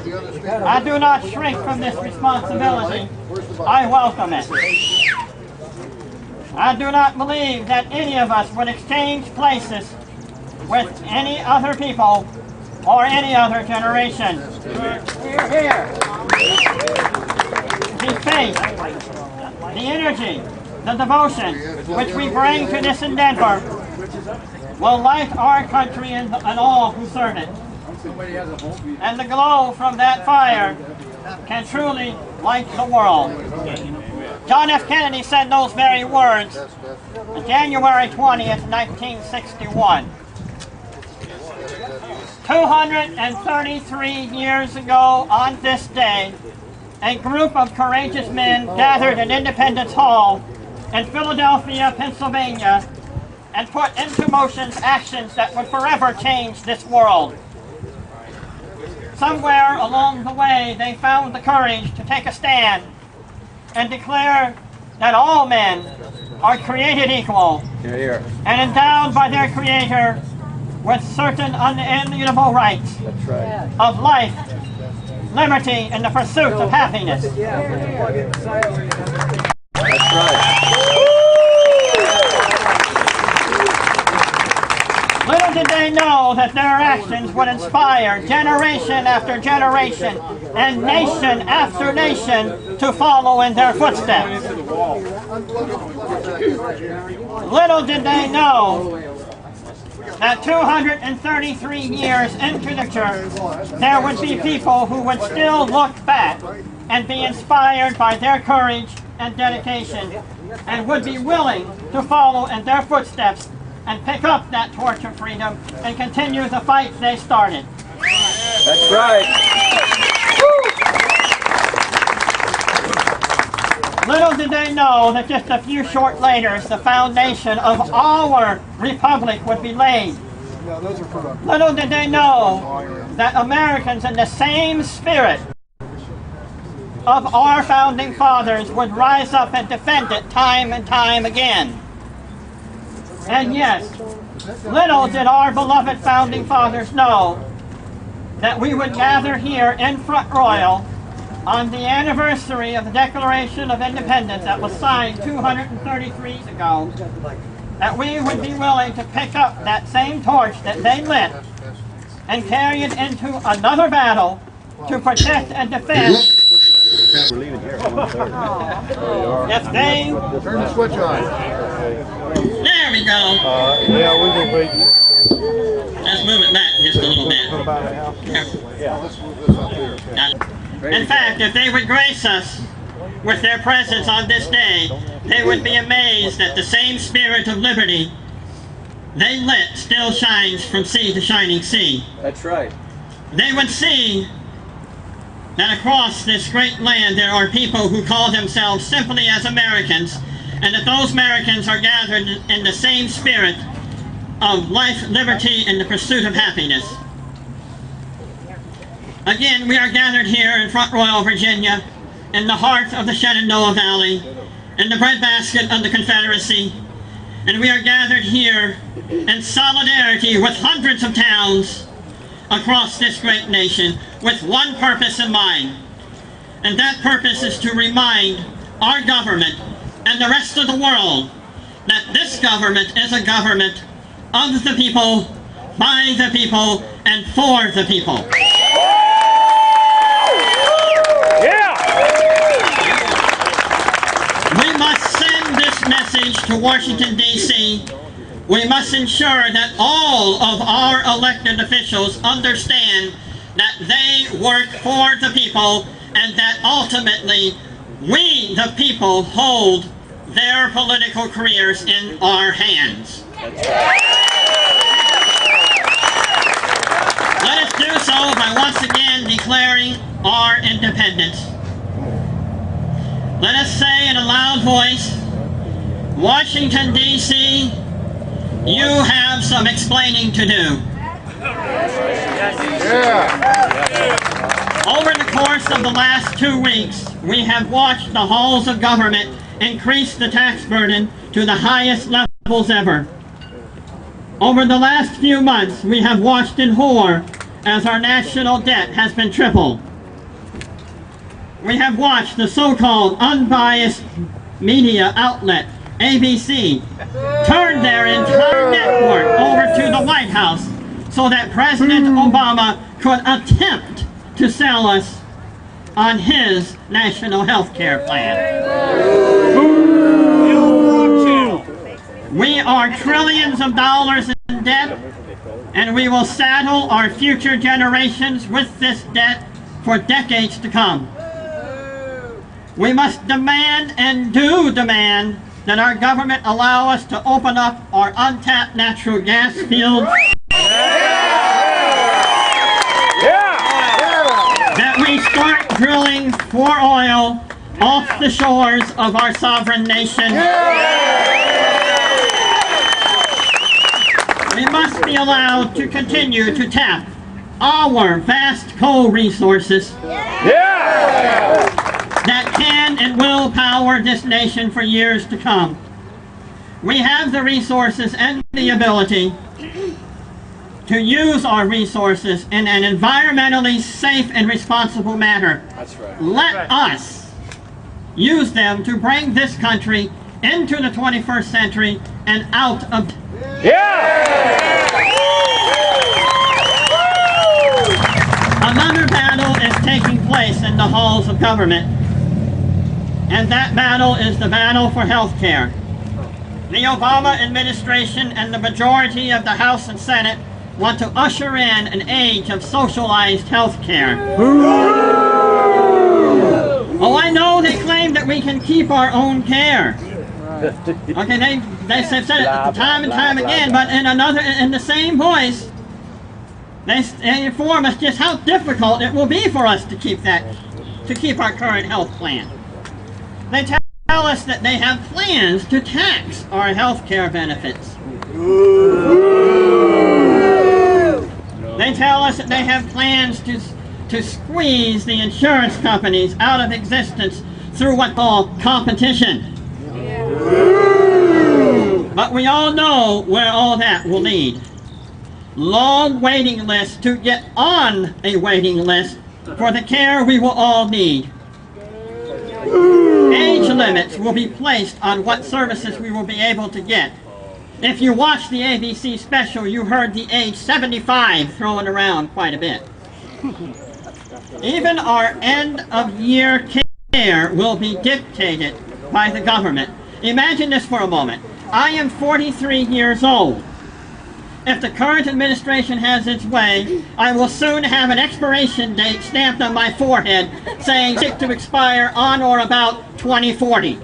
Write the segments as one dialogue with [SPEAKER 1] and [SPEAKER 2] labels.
[SPEAKER 1] I do not shrink from this responsibility. I welcome it. I do not believe that any of us would exchange places with any other people or any other generation. The faith, the energy, the devotion which we bring to this endeavor will light our country and all who serve it. And the glow from that fire can truly light the world. John F. Kennedy said those very words on January 20th, 1961. 233 years ago on this day, a group of courageous men gathered in Independence Hall in Philadelphia, Pennsylvania, and put into motion actions that would forever change this world. Somewhere along the way, they found the courage to take a stand and declare that all men are created equal and endowed by their Creator with certain unalienable rights of life, liberty, and the pursuit of happiness.
[SPEAKER 2] That's right.
[SPEAKER 1] Little did they know that their actions would inspire generation after generation and nation after nation to follow in their footsteps. Little did they know that 233 years into the church, there would be people who would still look back and be inspired by their courage and dedication and would be willing to follow in their footsteps and pick up that torch of freedom and continue the fight they started.
[SPEAKER 2] That's right.
[SPEAKER 1] Little did they know that just a few short later, the foundation of our republic would be laid. Little did they know that Americans in the same spirit of our founding fathers would rise up and defend it time and time again. And yes, little did our beloved founding fathers know that we would gather here in Front Royal on the anniversary of the Declaration of Independence that was signed 233 years ago, that we would be willing to pick up that same torch that they lit and carry it into another battle to protect and defend.
[SPEAKER 2] We're leaving here.
[SPEAKER 1] If they...
[SPEAKER 3] Turn the switch on.
[SPEAKER 1] There we go.
[SPEAKER 2] Yeah, we will be.
[SPEAKER 1] Let's move it back just a little bit.
[SPEAKER 2] About a house. Yeah.
[SPEAKER 3] Let's move this up here.
[SPEAKER 1] In fact, if they would grace us with their presence on this day, they would be amazed that the same spirit of liberty they lit still shines from sea to shining sea.
[SPEAKER 2] That's right.
[SPEAKER 1] They would see that across this great land there are people who call themselves simply as Americans, and that those Americans are gathered in the same spirit of life, liberty, and the pursuit of happiness. Again, we are gathered here in Front Royal, Virginia, in the heart of the Shenandoah Valley, in the breadbasket of the Confederacy, and we are gathered here in solidarity with hundreds of towns across this great nation with one purpose in mind. And that purpose is to remind our government and the rest of the world that this government is a government of the people, by the people, and for the people.
[SPEAKER 2] Yeah!
[SPEAKER 1] We must send this message to Washington, D.C. We must ensure that all of our elected officials understand that they work for the people and that ultimately we, the people, hold their political careers in our hands. Let us do so by once again declaring our independence. Let us say in a loud voice, Washington, D.C., you have some explaining to do. Over the course of the last 2 weeks, we have watched the halls of government increase the tax burden to the highest levels ever. Over the last few months, we have watched in horror as our national debt has been tripled. We have watched the so-called unbiased media outlet, ABC, turn their entire network over to the White House so that President Obama could attempt to sell us on his national health care plan. We are trillions of dollars in debt, and we will saddle our future generations with this debt for decades to come. We must demand and do demand that our government allow us to open up our untapped natural gas fields. That we start drilling for oil off the shores of our sovereign nation. We must be allowed to continue to tap our vast coal resources that can and will power this nation for years to come. We have the resources and the ability to use our resources in an environmentally safe and responsible manner.
[SPEAKER 2] That's right.
[SPEAKER 1] Let us use them to bring this country into the 21st century and out of... Another battle is taking place in the halls of government, and that battle is the battle for health care. The Obama administration and the majority of the House and Senate want to usher in an age of socialized health care. Oh, I know they claim that we can keep our own care. Okay, they said it time and time again, but in the same voice, they inform us just how difficult it will be for us to keep our current health plan. They tell us that they have plans to tax our health care benefits. They tell us that they have plans to squeeze the insurance companies out of existence through what they call competition. But we all know where all that will lead. Long waiting lists to get on a waiting list for the care we will all need. Age limits will be placed on what services we will be able to get. If you watched the ABC special, you heard the age 75 thrown around quite a bit. Even our end-of-year care will be dictated by the government. Imagine this for a moment. I am 43 years old. If the current administration has its way, I will soon have an expiration date stamped on my forehead saying to expire on or about 2040.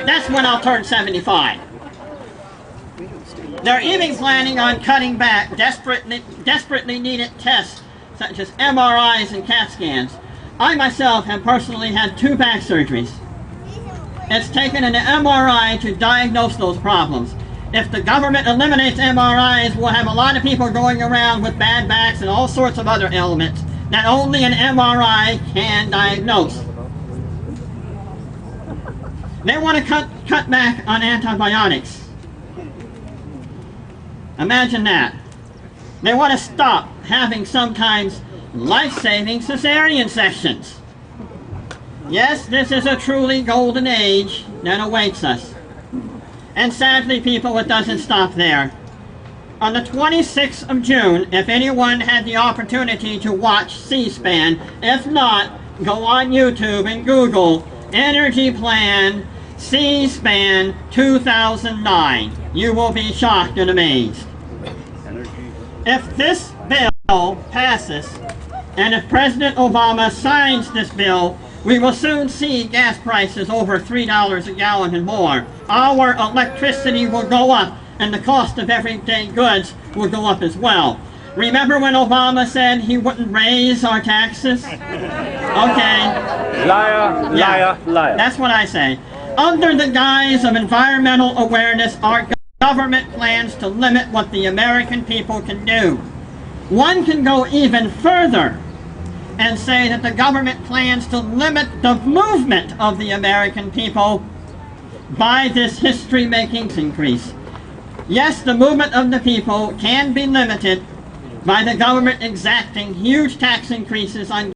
[SPEAKER 1] That's when I'll turn 75. They're even planning on cutting back desperately needed tests such as MRIs and CAT scans. I myself have personally had 2 back surgeries. It's taken an MRI to diagnose those problems. If the government eliminates MRIs, we'll have a lot of people going around with bad backs and all sorts of other ailments that only an MRI can diagnose. They want to cut back on antibiotics. Imagine that. They want to stop having sometimes life-saving cesarean sections. Yes, this is a truly golden age that awaits us. And sadly, people, it doesn't stop there. On the 26th of June, if anyone had the opportunity to watch C-SPAN, if not, go on YouTube and Google Energy Plan C-SPAN 2009. You will be shocked and amazed. If this bill passes, and if President Obama signs this bill, we will soon see gas prices over $3 a gallon and more. Our electricity will go up, and the cost of everyday goods will go up as well. Remember when Obama said he wouldn't raise our taxes? Okay.
[SPEAKER 2] Liar, liar, liar.
[SPEAKER 1] That's what I say. Under the guise of environmental awareness, our government plans to limit what the American people can do. One can go even further and say that the government plans to limit the movement of the American people by this history-making increase. Yes, the movement of the people can be limited by the government exacting huge tax increases on